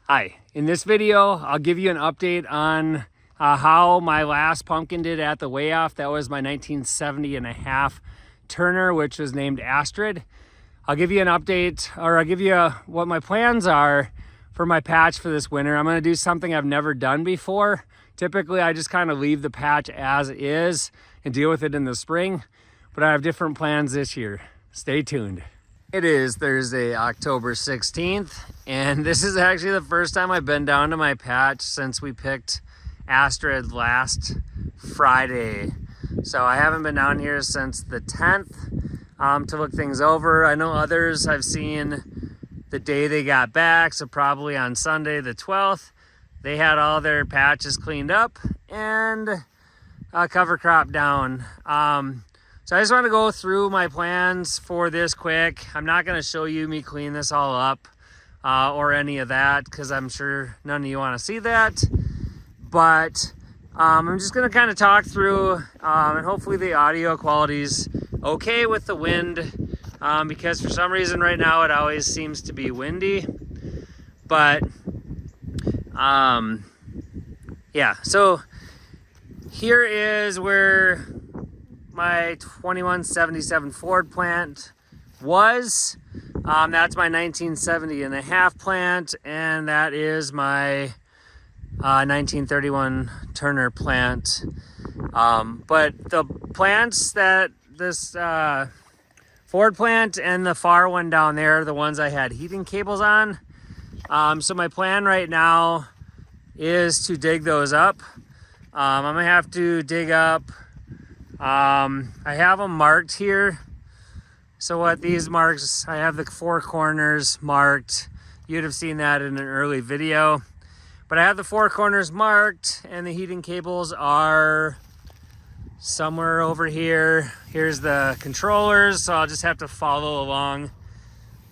Hi, in this video, I'll give you an update on how my last pumpkin did at the weigh-off. That was my 1970.5 Turner, which was named Astrid. I'll give you an update, or I'll give you what my plans are for my patch for this winter. I'm gonna do something I've never done before. Typically, I just kind of leave the patch as is and deal with it in the spring, but I have different plans this year. Stay tuned. It is Thursday, October 16th, and this is actually the first time I've been down to my patch since we picked Astrid last Friday. So I haven't been down here since the 10th to look things over. I know others I've seen the day they got back, so probably on Sunday the 12th, they had all their patches cleaned up and cover crop down. So I just want to go through my plans for this quick. I'm not going to show you me clean this all up or any of that because I'm sure none of you want to see that. But I'm just going to kind of talk through and hopefully the audio quality's okay with the wind because for some reason right now it always seems to be windy. But yeah, so here is where my 2177 Ford plant was. That's my 1970.5 plant, and that is my 1931 Turner plant. But the plants that this Ford plant and the far one down there are the ones I had heating cables on. So my plan right now is to dig those up. I'm gonna have to dig up I have them marked here. So what these marks, I have the four corners marked. You'd have seen that in an early video. But I have the four corners marked and the heating cables are somewhere over here. Here's the controllers, so I'll just have to follow along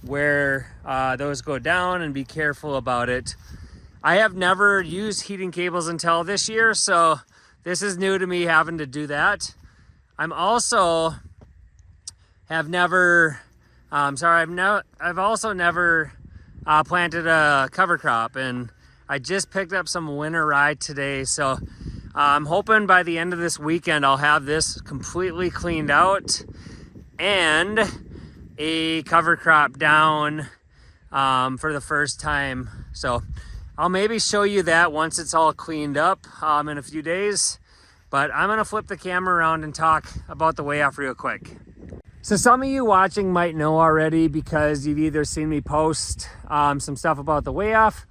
where those go down and be careful about it. I have never used heating cables until this year, so this is new to me having to do that. I've also never planted a cover crop, and I just picked up some winter rye today. So I'm hoping by the end of this weekend, I'll have this completely cleaned out and a cover crop down for the first time. So I'll maybe show you that once it's all cleaned up in a few days. But I'm gonna flip the camera around and talk about the weigh-off real quick. So some of you watching might know already because you've either seen me post some stuff about the weigh-off,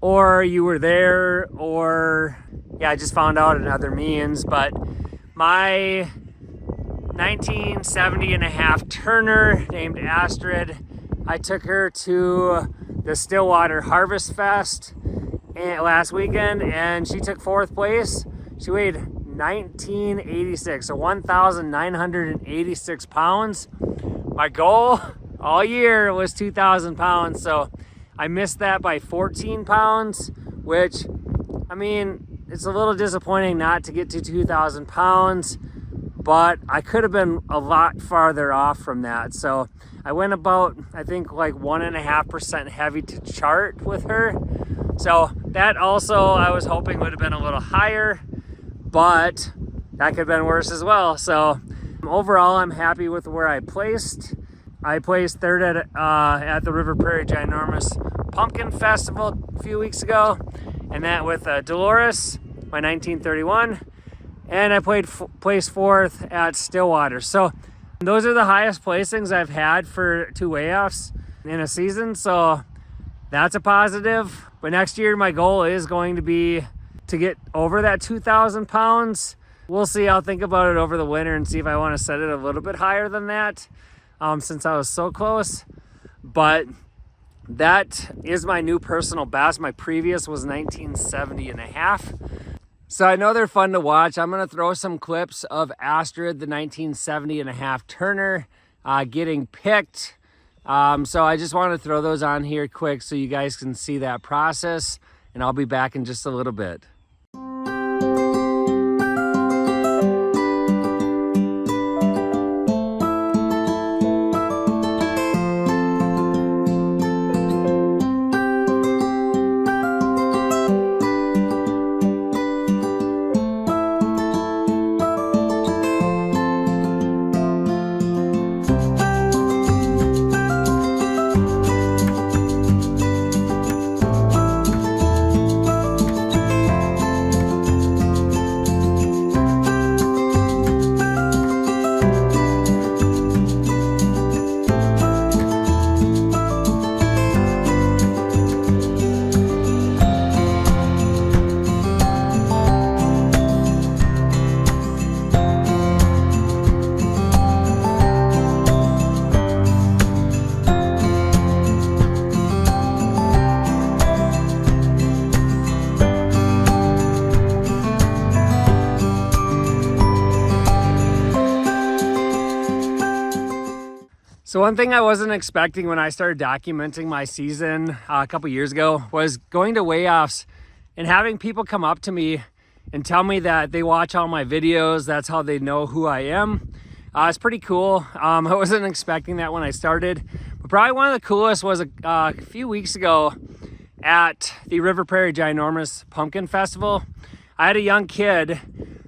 or you were there, or yeah, I just found out in other means. But my 1970.5 Turner named Astrid, I took her to the Stillwater Harvest Fest last weekend, and she took 4th place. She weighed 1986, so 1,986 pounds. My goal all year was 2,000 pounds, so I missed that by 14 pounds, which, I mean, it's a little disappointing not to get to 2,000 pounds, but I could have been a lot farther off from that. So I went about, I think, like 1.5% heavy to chart with her. So that also I was hoping would have been a little higher, but that could have been worse as well. So overall, I'm happy with where I placed. I placed 3rd at the River Prairie Ginormous Pumpkin Festival a few weeks ago, and that with Dolores, my 1931, and I placed 4th at Stillwater. So those are the highest placings I've had for 2 weigh-offs in a season, so that's a positive. But next year, my goal is going to be to get over that 2,000 pounds. We'll see. I'll think about it over the winter and see if I want to set it a little bit higher than that since I was so close. But that is my new personal best. My previous was 1970.5. So I know they're fun to watch. I'm going to throw some clips of Astrid, the 1970.5 Turner, getting picked. So I just want to throw those on here quick so you guys can see that process, and I'll be back in just a little bit. So one thing I wasn't expecting when I started documenting my season a couple years ago was going to weigh-offs and having people come up to me and tell me that they watch all my videos. That's how they know who I am. It's pretty cool. I wasn't expecting that when I started. But probably one of the coolest was a few weeks ago at the River Prairie Ginormous Pumpkin Festival. I had a young kid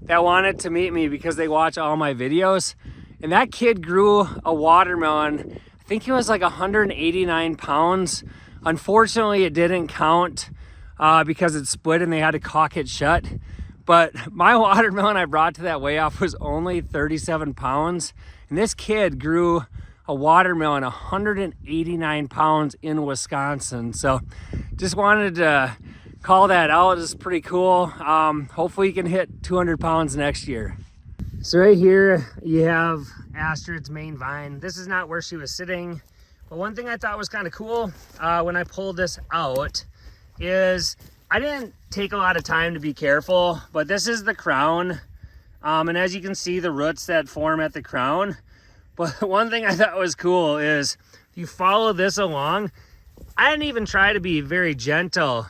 that wanted to meet me because they watch all my videos. And that kid grew a watermelon. I think it was like 189 pounds. Unfortunately, it didn't count because it split and they had to caulk it shut. But my watermelon I brought to that weigh-off was only 37 pounds. And this kid grew a watermelon 189 pounds in Wisconsin. So just wanted to call that out. It's pretty cool. Hopefully you can hit 200 pounds next year. So right here you have Astrid's main vine. This is not where she was sitting, but one thing I thought was kind of cool when I pulled this out is I didn't take a lot of time to be careful, but this is the crown. And as you can see, the roots that form at the crown. But one thing I thought was cool is if you follow this along, I didn't even try to be very gentle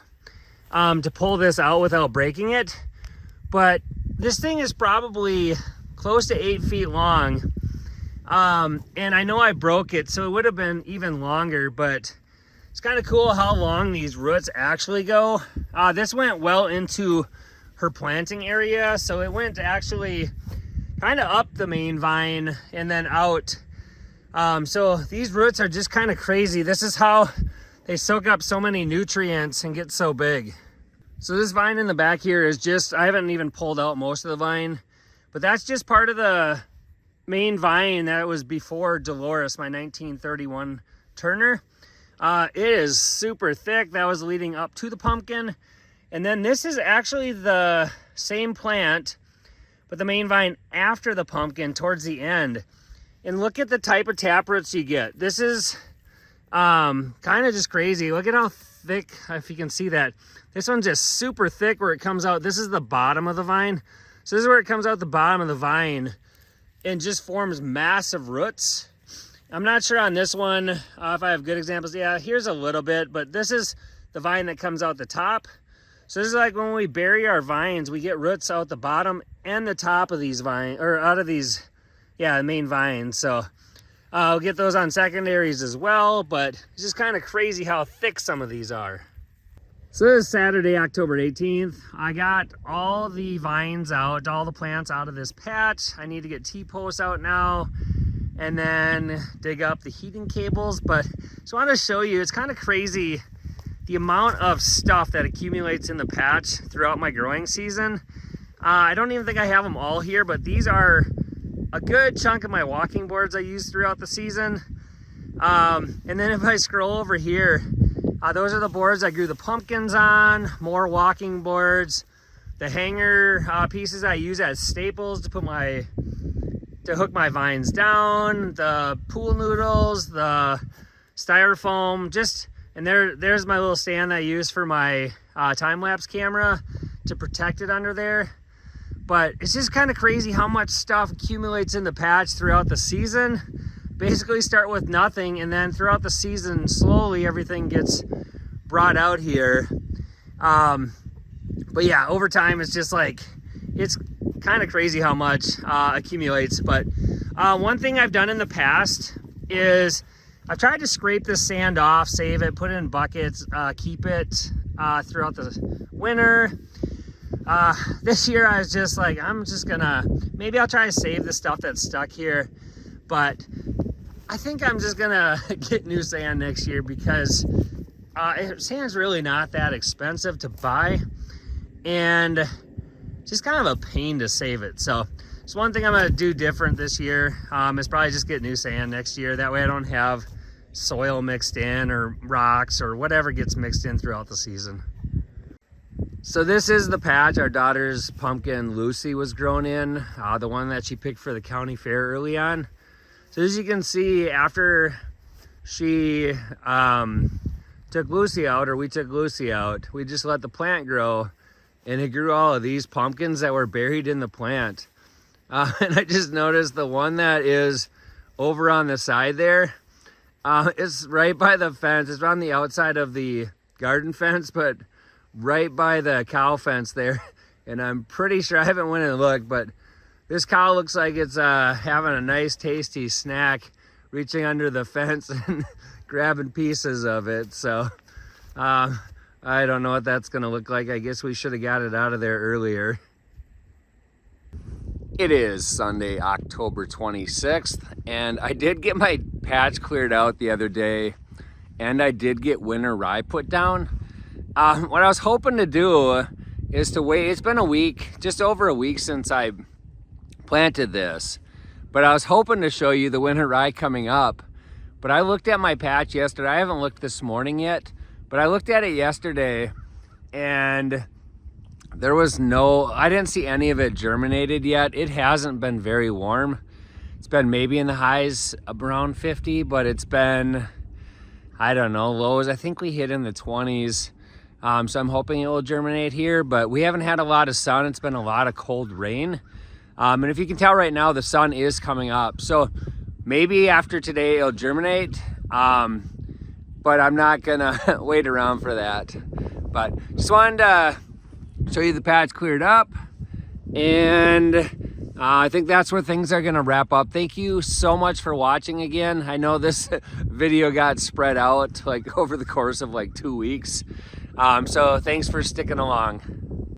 to pull this out without breaking it. But this thing is probably close to 8 feet long. And I know I broke it, so it would have been even longer, but it's kind of cool how long these roots actually go. This went well into her planting area, so it went actually kind of up the main vine and then out. So these roots are just kind of crazy. This is how they soak up so many nutrients and get so big. So this vine in the back here is just, I haven't even pulled out most of the vine, but that's just part of the main vine that was before Dolores, my 1931 Turner. It is super thick. That was leading up to the pumpkin. And then this is actually the same plant, but the main vine after the pumpkin towards the end. And look at the type of taproots you get. This is kind of just crazy. Look at how thick, if you can see that. This one's just super thick where it comes out. This is the bottom of the vine. So this is where it comes out the bottom of the vine and just forms massive roots. I'm not sure on this one if I have good examples. Yeah, here's a little bit, but this is the vine that comes out the top. So this is like when we bury our vines, we get roots out the bottom and the top of these vines, or out of these, yeah, main vines. So we'll get those on secondaries as well, but it's just kind of crazy how thick some of these are. So this is Saturday, October 18th. I got all the vines out, all the plants out of this patch. I need to get T-posts out now and then dig up the heating cables. But just wanted to show you, it's kind of crazy the amount of stuff that accumulates in the patch throughout my growing season. I don't even think I have them all here, but these are a good chunk of my walking boards I use throughout the season. And then if I scroll over here, those are the boards I grew the pumpkins on, more walking boards. The hanger pieces I use as staples to hook my vines down, the pool noodles, the styrofoam, and there's my little stand that I use for my time-lapse camera to protect it under there. But it's just kind of crazy how much stuff accumulates in the patch throughout the season. Basically start with nothing, and then throughout the season, slowly everything gets brought out here. But yeah, over time, it's just like, it's kind of crazy how much accumulates. But one thing I've done in the past is I've tried to scrape this sand off, save it, put it in buckets, keep it throughout the winter. This year I was just like, maybe I'll try to save the stuff that's stuck here, but I think I'm just gonna get new sand next year because sand's really not that expensive to buy and just kind of a pain to save it. So it's one thing I'm gonna do different this year is probably just get new sand next year. That way I don't have soil mixed in or rocks or whatever gets mixed in throughout the season. So this is the patch our daughter's pumpkin Lucy was grown in, the one that she picked for the county fair early on. So as you can see, after she took Lucy out, or we took Lucy out, we just let the plant grow, and it grew all of these pumpkins that were buried in the plant. And I just noticed the one that is over on the side there, It's right by the fence. It's on the outside of the garden fence, but right by the cow fence there. And I'm pretty sure, I haven't went and looked, but this cow looks like it's having a nice tasty snack, reaching under the fence and grabbing pieces of it. So I don't know what that's gonna look like. I guess we should have got it out of there earlier. It is Sunday, October 26th, and I did get my patch cleared out the other day, and I did get winter rye put down. What I was hoping to do is to wait. It's been a week, just over a week since I planted this, but I was hoping to show you the winter rye coming up. But I looked at my patch yesterday. I haven't looked this morning yet, but I looked at it yesterday, and there was I didn't see any of it germinated yet. It hasn't been very warm. It's been maybe in the highs around 50, but it's been, I don't know, lows. I think we hit in the 20s. So I'm hoping it will germinate here, but we haven't had a lot of sun. It's been a lot of cold rain. And if you can tell right now, the sun is coming up. So maybe after today it'll germinate, but I'm not gonna wait around for that. But just wanted to show you the patch cleared up, and I think that's where things are gonna wrap up. Thank you so much for watching again. I know this video got spread out like over the course of like 2 weeks. So thanks for sticking along.